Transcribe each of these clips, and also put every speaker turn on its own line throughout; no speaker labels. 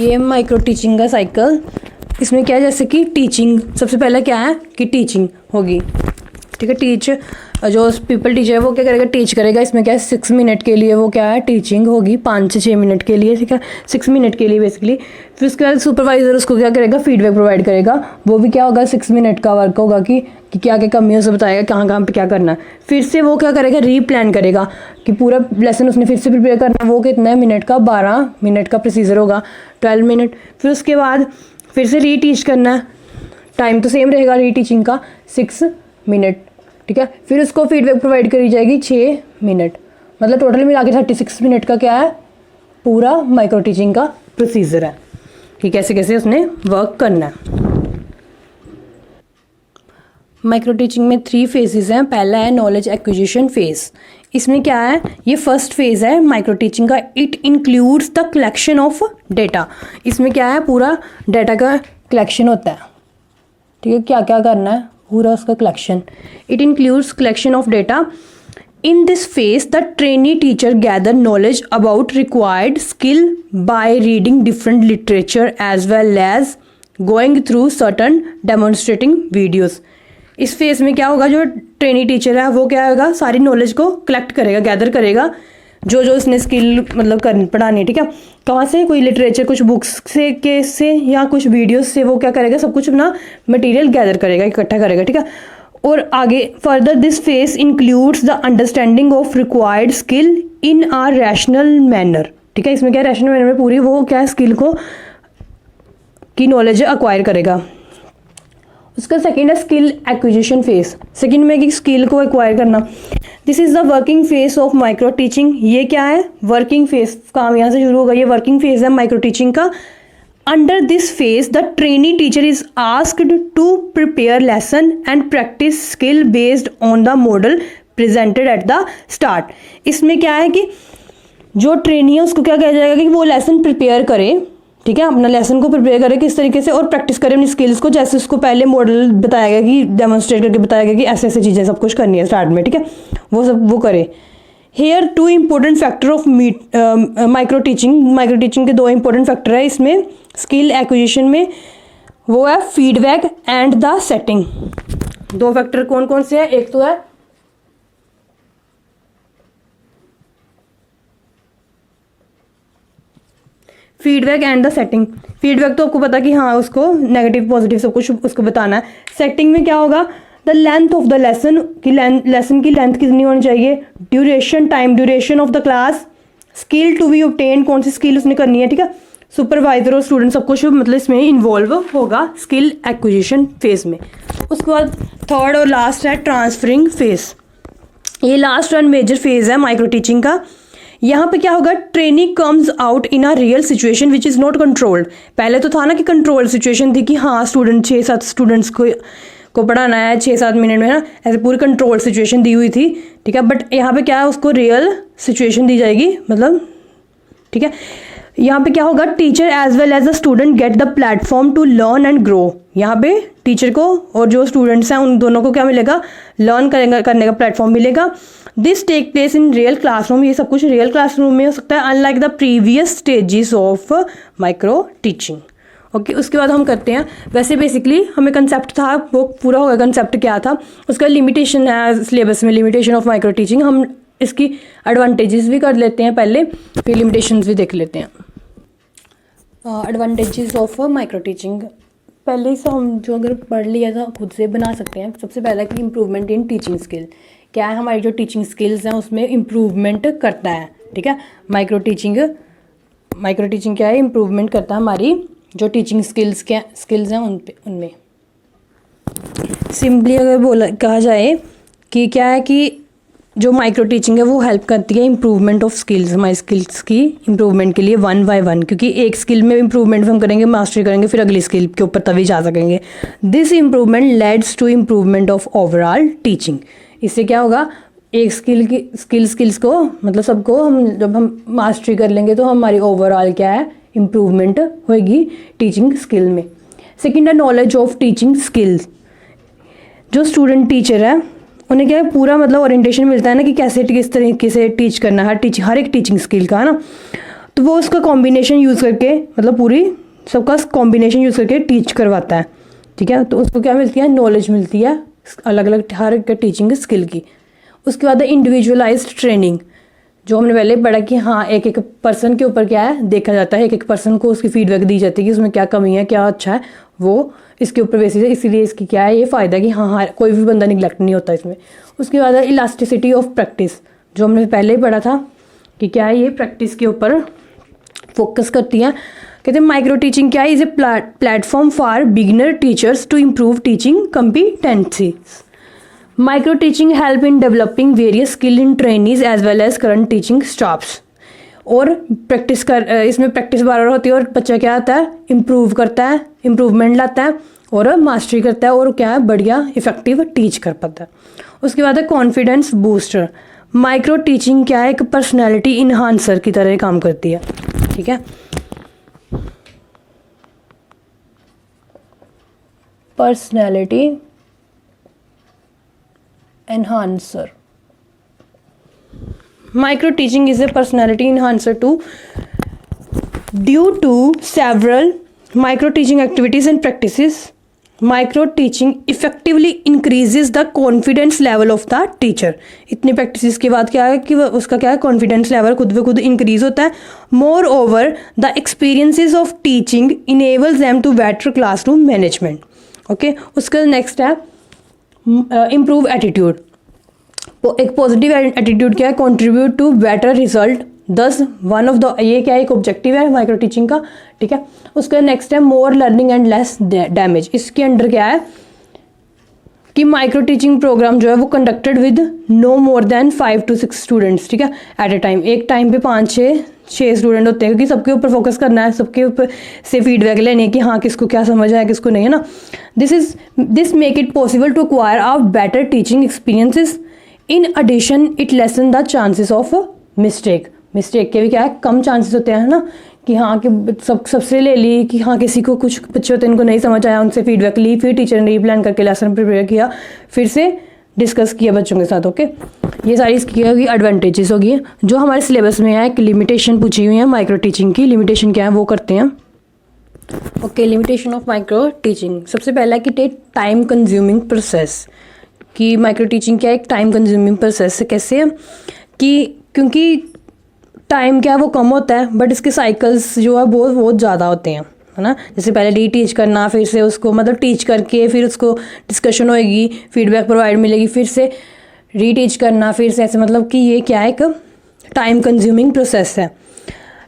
ये micro teaching का cycle. इसमें क्या है, जैसे कि टीचिंग, सबसे पहले क्या है कि टीचिंग होगी, ठीक है। टीच जो पीपल टीचर है वो क्या करेगा, टीच करेगा। इसमें क्या है 6 मिनट के लिए वो क्या है टीचिंग होगी, 5 से 6 मिनट के लिए, ठीक है, 6 मिनट के लिए बेसिकली। फिर उसके बाद सुपरवाइजर उसको क्या करेगा, फीडबैक प्रोवाइड करेगा। वो भी क्या होगा 6 मिनट का वर्क होगा कि क्या क्या कमी है उसे बताएगा, कहाँ कहाँ पे क्या करना है। फिर से वो क्या करेगा, रीप्लान करेगा कि पूरा लेसन उसने फिर से प्रिपेयर करना है। वो कितना है मिनट का, 12 मिनट का प्रोसीजर होगा, 12 मिनट। फिर उसके बाद फिर से रीटीच करना है, टाइम तो सेम रहेगा रीटीचिंग का 6 मिनट, ठीक है। फिर उसको फीडबैक प्रोवाइड करी जाएगी 6 मिनट, मतलब टोटल मिला के 36 मिनट का क्या है पूरा माइक्रो टीचिंग का प्रोसीजर है कि कैसे कैसे उसने वर्क करना है। माइक्रो टीचिंग में 3 फेजेस हैं। पहला है नॉलेज एक्विजिशन फेज। इसमें क्या है, ये फर्स्ट फेज है माइक्रो टीचिंग का। It includes the collection of data. इसमें क्या है, पूरा डेटा का कलेक्शन होता है, ठीक है। क्या क्या करना है, पूरा उसका collection. It includes collection of data. In this phase, the trainee teacher gather knowledge about required skill by reading different literature as well as going through certain demonstrating videos. इस फेज में क्या होगा, जो ट्रेनी टीचर है वो क्या होगा, सारी नॉलेज को कलेक्ट करेगा, गैदर करेगा, जो जो उसने स्किल मतलब पढ़ानी है, ठीक है। कहाँ से, कोई लिटरेचर, कुछ बुक्स से या कुछ वीडियोस से वो क्या करेगा, सब कुछ अपना मटेरियल गैदर करेगा, इकट्ठा करेगा, ठीक है। और आगे further this phase includes the understanding of required skill in a rational manner, ठीक है। इसमें क्या रैशनल मैनर में पूरी वो क्या स्किल को की नॉलेज अक्वायर करेगा। उसका सेकेंड है स्किल एक्विजिशन फेज। सेकेंड में कि स्किल को एक्वायर करना। This is the working phase of micro teaching. ये क्या है, वर्किंग फेज, काम यहाँ से शुरू होगा, ये वर्किंग फेज है माइक्रो टीचिंग का। Under this phase, the trainee teacher is asked to prepare lesson and practice skill based on the model presented at the start. इसमें क्या है कि जो ट्रेनी है उसको क्या कहा जाएगा कि वो लेसन प्रिपेयर करे, ठीक है, अपना लेसन को प्रिपेयर करे किस तरीके से, और प्रैक्टिस करे अपनी स्किल्स को, जैसे उसको पहले मॉडल बताया गया कि डेमोन्स्ट्रेट करके बताया गया कि ऐसे ऐसे चीज़ें सब कुछ करनी है स्टार्ट में, ठीक है, वो सब वो करे। Here 2 important factor of micro teaching के 2 इंपॉर्टेंट फैक्टर है इसमें स्किल एक्विजिशन में, वो है feedback and the setting. 2 factor कौन कौन से हैं, एक तो है feedback and the setting. Feedback तो आपको पता कि हाँ उसको नेगेटिव पॉजिटिव सब कुछ उसको बताना है। सेटिंग में क्या होगा, the length of the lesson की लेसन की लेंथ कितनी होनी चाहिए, duration, time duration of the class, skill to be obtain, कौन सी स्किल उसने करनी है, ठीक है। सुपरवाइजर और स्टूडेंट सब कुछ मतलब इसमें इन्वॉल्व होगा स्किल एक्विजिशन फेज में। उसके बाद थर्ड और लास्ट है ट्रांसफरिंग फेज। ये लास्ट एंड मेजर फेज है माइक्रो टीचिंग का। यहाँ पे क्या होगा, trainee comes out in a real situation which is not controlled. पहले तो था ना कि कंट्रोल सिचुएशन थी कि हाँ स्टूडेंट 6-7 स्टूडेंट्स को पढ़ाना है 6-7 मिनट में ना, ऐसे पूरी कंट्रोल सिचुएशन दी हुई थी, ठीक है। बट यहाँ पे क्या है, उसको रियल सिचुएशन दी जाएगी, मतलब ठीक है। यहाँ पे क्या होगा, teacher as well as a student get the platform to learn and grow. यहाँ पे टीचर को और जो स्टूडेंट्स हैं उन दोनों को क्या मिलेगा, लर्न करने का प्लेटफॉर्म मिलेगा। This take place in real classroom. ये सब कुछ रियल क्लासरूम में हो सकता है, unlike the previous stages of micro teaching. Okay, उसके बाद हम करते हैं, वैसे बेसिकली हमें कंसेप्ट था वो पूरा होगा। कंसेप्ट क्या था, उसका लिमिटेशन है सिलेबस में, लिमिटेशन ऑफ माइक्रो टीचिंग। हम इसकी एडवांटेजेस भी कर लेते हैं पहले, फिर लिमिटेशंस भी देख लेते हैं। एडवांटेजेस ऑफ माइक्रो टीचिंग पहले से हम जो अगर पढ़ लिया था खुद से बना सकते हैं। सबसे पहला कि इम्प्रूवमेंट इन टीचिंग स्किल, क्या है हमारी जो टीचिंग स्किल्स हैं उसमें इम्प्रूवमेंट करता है, ठीक है। माइक्रो टीचिंग क्या है, इम्प्रूवमेंट करता है हमारी जो टीचिंग स्किल्स हैं उनमें। सिंपली अगर कहा जाए कि क्या है कि जो माइक्रो टीचिंग है वो हेल्प करती है इम्प्रूवमेंट ऑफ स्किल्स, हमारी स्किल्स की इम्प्रूवमेंट के लिए 1 by 1, क्योंकि एक स्किल में इम्प्रूवमेंट हम करेंगे, मास्टरी करेंगे, फिर अगली स्किल के ऊपर तभी जा सकेंगे। This improvement leads to improvement of overall teaching. इससे क्या होगा, एक स्किल्स को मतलब सबको हम जब हम मास्टरी कर लेंगे तो हमारी ओवरऑल क्या है, इम्प्रूवमेंट होगी टीचिंग स्किल में। सेकेंड है नॉलेज ऑफ टीचिंग स्किल्स। जो स्टूडेंट टीचर है उन्हें क्या है, पूरा मतलब ओरिएंटेशन मिलता है ना कि कैसे किस तरीके से टीच करना है, हर एक टीचिंग स्किल का है ना। तो वो उसका कॉम्बिनेशन यूज़ करके मतलब पूरी सबका कॉम्बिनेशन यूज़ करके टीच करवाता है, ठीक है। तो उसको क्या मिलती है, नॉलेज मिलती है अलग अलग हर एक टीचिंग स्किल की। उसके बाद इंडिविजुअलाइज्ड ट्रेनिंग, जो हमने पहले पढ़ा कि हाँ एक एक पर्सन के ऊपर क्या है देखा जाता है, एक एक पर्सन को उसकी फीडबैक दी जाती है कि उसमें क्या कमी है क्या अच्छा है, वो इसके ऊपर बेसिस है। इसीलिए इसकी क्या है ये फ़ायदा है कि हाँ कोई भी बंदा निगलेक्ट नहीं होता इसमें। उसके बाद है इलास्टिसिटी ऑफ प्रैक्टिस, जो हमने पहले ही पढ़ा था कि क्या है ये प्रैक्टिस के ऊपर फोकस करती है। कहते हैं माइक्रो टीचिंग क्या है, is a platform for beginner teachers to improve teaching competencies. Micro teaching help in developing various skill in trainees as well as current teaching staffs. और प्रैक्टिस इसमें प्रैक्टिस बार बार होती है और बच्चा क्या आता है इम्प्रूव करता है, इम्प्रूवमेंट लाता है और मास्टरी करता है और क्या है बढ़िया इफेक्टिव टीच कर पाता है। उसके बाद है कॉन्फिडेंस बूस्टर। माइक्रो टीचिंग क्या है, एक पर्सनैलिटी इन्हांसर की तरह काम करती है, ठीक है। Personality enhancer. Micro teaching is a personality enhancer too. Due to several micro teaching activities and practices, micro teaching effectively increases the confidence level of the teacher. इतनी practices के बाद क्या है कि उसका क्या है confidence level खुद ब खुद increase होता है। Moreover, the experiences of teaching enables them to better classroom management. Okay, उसका next है इम्प्रूव एटीट्यूड। एक पॉजिटिव एटीट्यूड क्या है, contribute to better result. 10 one of the ये क्या है एक ऑब्जेक्टिव है माइक्रो टीचिंग का, ठीक है। उसका नेक्स्ट है more learning and less damage. इसके अंडर क्या है कि माइक्रो टीचिंग प्रोग्राम जो है वो conducted with no more than 5 to 6 students, ठीक है, एट ए टाइम। एक टाइम पे 5-6 स्टूडेंट होते हैं क्योंकि सबके ऊपर फोकस करना है, सबके ऊपर से फीडबैक लेनी है कि हाँ किसको क्या समझ आया किसको नहीं, है ना। This make it possible to acquire a better teaching experiences. In addition it lessen the chances of mistake के भी क्या है कम चांसेस होते हैं, है ना, कि हाँ कि सबसे ले ली कि हाँ किसी को कुछ बच्चे होते हैं इनको नहीं समझ आया, उनसे फीडबैक ली, फिर टीचर ने प्लान करके लेसन प्रिपेयर किया, फिर से डिस्कस किया बच्चों के साथ। ओके, ये सारी इसकी होगी एडवांटेजेस होगी। जो हमारे सिलेबस में है एक लिमिटेशन पूछी हुई है माइक्रो टीचिंग की। लिमिटेशन क्या है वो करते हैं। Okay, limitation of micro teaching. सबसे पहला है कि टेक टाइम कंज्यूमिंग प्रोसेस, कि माइक्रो टीचिंग क्या है एक टाइम कंज्यूमिंग प्रोसेस है। कैसे है कि क्योंकि टाइम क्या है वो कम होता है बट इसके साइकिल्स जो है बहुत ज़्यादा होते हैं, है ना। जैसे पहले री टीच करना, फिर से उसको मतलब टीच करके फिर उसको डिस्कशन होएगी, फीडबैक प्रोवाइड मिलेगी, फिर से री टीच करना, फिर से ऐसे मतलब कि ये क्या है एक टाइम कंज्यूमिंग प्रोसेस है,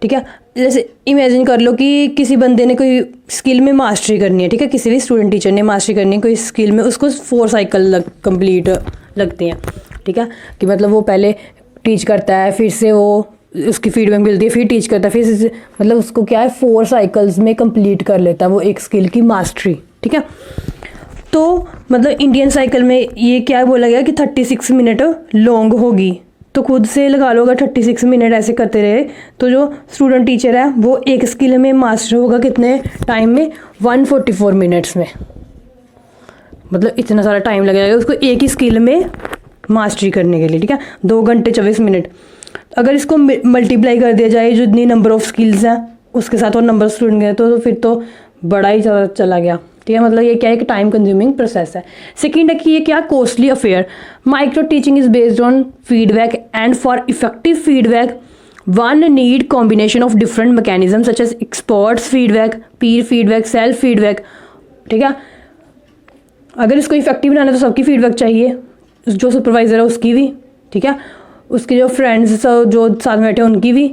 ठीक है। जैसे इमेजिन कर लो कि किसी बंदे ने कोई स्किल में मास्टरी करनी है, ठीक है, किसी भी स्टूडेंट टीचर ने मास्टरी करनी है कोई स्किल में, उसको 4 साइकिल कंप्लीट लगते हैं, ठीक है। कि मतलब वो पहले टीच करता है, फिर से वो उसकी फीडबैक मिलती है, फिर टीच करता है, फिर मतलब उसको क्या है 4 साइकिल्स में कंप्लीट कर लेता है वो एक स्किल की मास्टरी, ठीक है। तो मतलब इंडियन साइकिल में ये क्या बोला गया कि 36 मिनट लॉन्ग होगी, तो खुद से लगा लो अगर 36 मिनट ऐसे करते रहे तो जो स्टूडेंट टीचर है वो एक स्किल में मास्टर होगा कितने टाइम में, 144 मिनट्स में। मतलब इतना सारा टाइम लगेगा उसको एक ही स्किल में मास्टरी करने के लिए, ठीक है। 2 घंटे 24 मिनट। अगर इसको मल्टीप्लाई कर दिया जाए जो इतनी नंबर ऑफ स्किल्स हैं उसके साथ और नंबर स्टूडेंट गए तो फिर तो बड़ा ही चला गया, ठीक है। मतलब ये क्या है कि टाइम कंज्यूमिंग प्रोसेस है। सेकंड है कि ये क्या costly affair. Micro teaching is based on feedback and for effective feedback one need combination of different mechanism such as experts feedback, peer feedback, self feedback, ठीक है। अगर इसको इफेक्टिव बनाना तो सबकी फीडबैक चाहिए, जो सुपरवाइजर है उसकी भी, ठीक है, उसके जो फ्रेंड्स जो साथ में बैठे उनकी भी,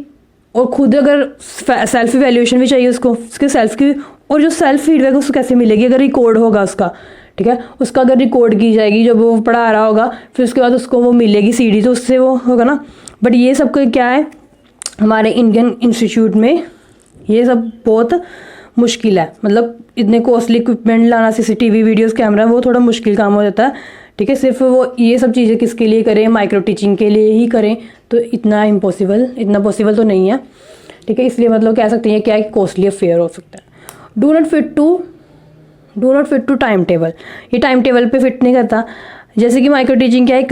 और खुद अगर सेल्फ इवैल्यूएशन भी चाहिए उसको, उसके सेल्फ की। और जो सेल्फ फीडबैक उसको कैसे मिलेगी, अगर रिकॉर्ड होगा उसका, ठीक है, उसका अगर रिकॉर्ड की जाएगी जब वो पढ़ा रहा होगा, फिर उसके बाद उसको वो मिलेगी सीडी, तो उससे वो होगा ना। बट ये सब क्या है हमारे इंडियन इंस्टीट्यूट में ये सब बहुत मुश्किल है। मतलब इतने कॉस्टली इक्विपमेंट लाना, सीसीटीवी वीडियोस कैमरा, वो थोड़ा मुश्किल काम हो जाता है, ठीक है। सिर्फ वो ये सब चीज़ें किसके लिए करें, माइक्रो टीचिंग के लिए ही करें, तो इतना पॉसिबल तो नहीं है, ठीक है। इसलिए मतलब कह सकते हैं क्या है कॉस्टली अफेयर हो सकता है। Do not fit to time table. ये टाइम टेबल पे फिट नहीं करता। जैसे कि माइक्रो टीचिंग क्या है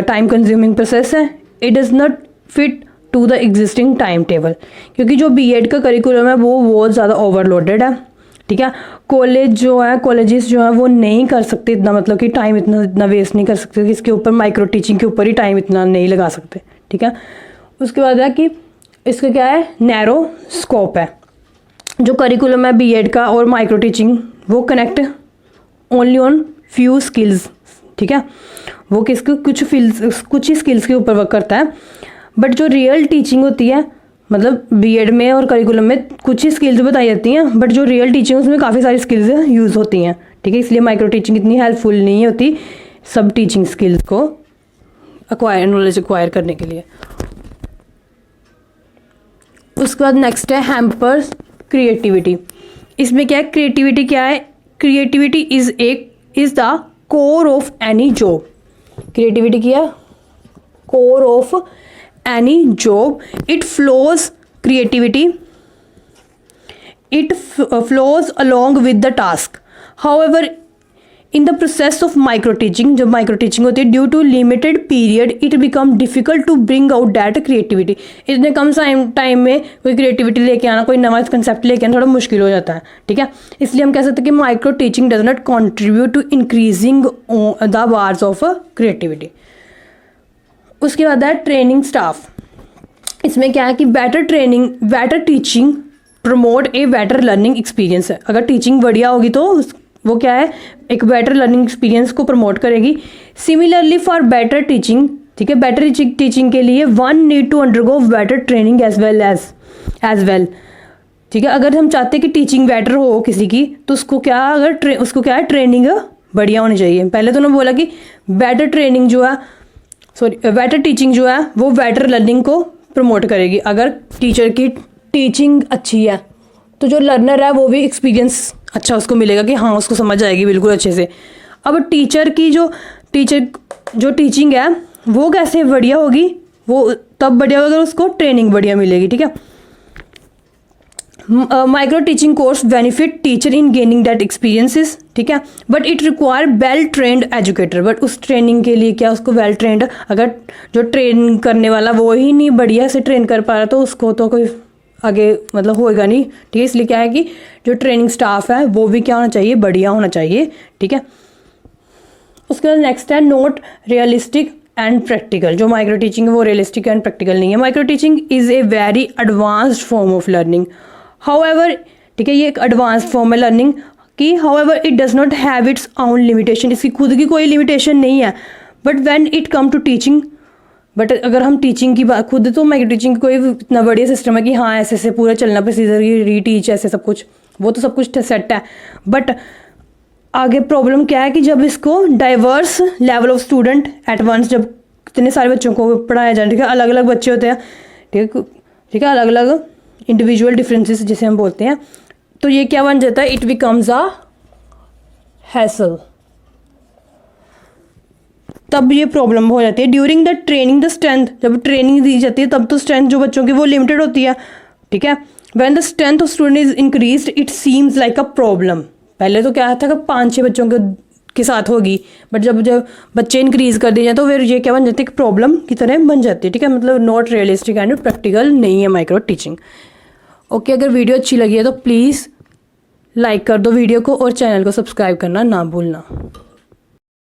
टाइम कंज्यूमिंग प्रोसेस है, it does not fit to the existing time table, क्योंकि जो बीएड का करिकुलम है वो बहुत ज़्यादा ओवरलोडेड है, ठीक है। कॉलेजेस जो है वो नहीं कर सकते इतना, मतलब कि टाइम इतना वेस्ट नहीं कर सकते कि इसके ऊपर माइक्रो टीचिंग के ऊपर ही टाइम इतना नहीं लगा सकते, ठीक है। उसके बाद है कि इसका क्या है, नैरो स्कोप है। जो करिकुलम है बीएड का और माइक्रो टीचिंग वो connect only on few skills, ठीक है। वो कुछ ही स्किल्स के ऊपर वर्क करता है, बट जो रियल टीचिंग होती है, मतलब बीएड में और करिकुलम में कुछ ही स्किल्स बताई जाती हैं, बट जो रियल टीचिंग उसमें काफ़ी सारी स्किल्स यूज़ होती हैं, ठीक है। इसलिए माइक्रो टीचिंग इतनी हेल्पफुल नहीं होती सब टीचिंग स्किल्स को नॉलेज एक्वायर करने के लिए। उसके बाद नेक्स्ट है हैम्पर्स क्रिएटिविटी। इसमें क्या है, क्रिएटिविटी क्या है, creativity is the core of any job. Creativity क्या है, core of any job. It flows along with the task. However, in the process of micro teaching, जब माइक्रो टीचिंग होती है, due to limited period it become difficult to bring out that creativity. इतने कम time में कोई creativity लेके आना, कोई नवा कंसेप्ट लेके आना थोड़ा मुश्किल हो जाता है, ठीक है। इसलिए हम कह सकते हैं कि micro teaching does not contribute to increasing the bars of creativity. उसके बाद है ट्रेनिंग स्टाफ। इसमें क्या है कि better teaching promote a better learning experience है। अगर टीचिंग बढ़िया होगी तो वो क्या है, एक बेटर लर्निंग एक्सपीरियंस को प्रमोट करेगी। सिमिलरली फॉर बेटर टीचिंग, ठीक है, बेटर टीचिंग के लिए one need to undergo better training as well, ठीक है। अगर हम चाहते हैं कि टीचिंग बेटर हो किसी की, तो उसको क्या है, ट्रेनिंग बढ़िया होनी चाहिए। पहले तो उन्होंने बोला कि बेटर टीचिंग जो है वो बेटर लर्निंग को प्रमोट करेगी। अगर टीचर की टीचिंग अच्छी है तो जो लर्नर है वो भी एक्सपीरियंस अच्छा उसको मिलेगा कि हाँ उसको समझ आएगी बिल्कुल अच्छे से। अब टीचर जो टीचिंग है वो कैसे बढ़िया होगी, वो तब बढ़िया होगा अगर उसको ट्रेनिंग बढ़िया मिलेगी, ठीक है। Micro teaching course benefit teacher in gaining that experiences, ठीक है, but it require well trained educator. But उस ट्रेनिंग के लिए क्या, उसको वेल ट्रेंड, अगर जो ट्रेन करने वाला वो ही नहीं बढ़िया से ट्रेन कर पा रहा तो उसको तो कोई आगे मतलब होएगा नहीं, ठीक है। इसलिए क्या है कि जो ट्रेनिंग स्टाफ है वो भी क्या होना चाहिए, बढ़िया होना चाहिए, ठीक है। उसके बाद नेक्स्ट है नोट रियलिस्टिक एंड प्रैक्टिकल। जो माइक्रो टीचिंग है वो रियलिस्टिक एंड प्रैक्टिकल नहीं है। Micro teaching is a very advanced form of learning, however, ठीक है, ये एक एडवांस फॉर्म है लर्निंग की। However it does not have its own limitation, इसकी खुद की कोई लिमिटेशन नहीं है। But when it come to teaching, but अगर हम टीचिंग की बात, खुद तो माइक्रो टीचिंग कोई इतना बढ़िया सिस्टम है कि हाँ ऐसे पूरा चलना प्रोसीजर की रीटीच ऐसे सब कुछ, वो तो सब कुछ सेट है। बट आगे प्रॉब्लम क्या है कि जब इसको diverse level of student at once, जब इतने सारे बच्चों को पढ़ाया जाए, ठीक है, अलग अलग बच्चे होते हैं, ठीक है, अलग अलग इंडिविजुअल डिफरेंसेस जिसे हम बोलते हैं, तो ये क्या बन जाता है, इट बिकम्स अ हैसल। तब ये प्रॉब्लम हो जाती है। During the training the strength, जब ट्रेनिंग दी जाती है तब तो स्ट्रेंथ जो बच्चों की वो लिमिटेड होती है, ठीक है। When the strength of student is increased it seems like a problem. पहले तो क्या था कि 5-6 बच्चों के साथ होगी, बट जब बच्चे इंक्रीज कर दिए जाए तो फिर ये क्या बन जाती है, प्रॉब्लम की तरह बन जाती है, ठीक है। मतलब नॉट रियलिस्टिक एंड प्रैक्टिकल नहीं है माइक्रो टीचिंग। ओके, अगर वीडियो अच्छी लगी है तो प्लीज़ लाइक कर दो वीडियो को और चैनल को सब्सक्राइब करना ना भूलना।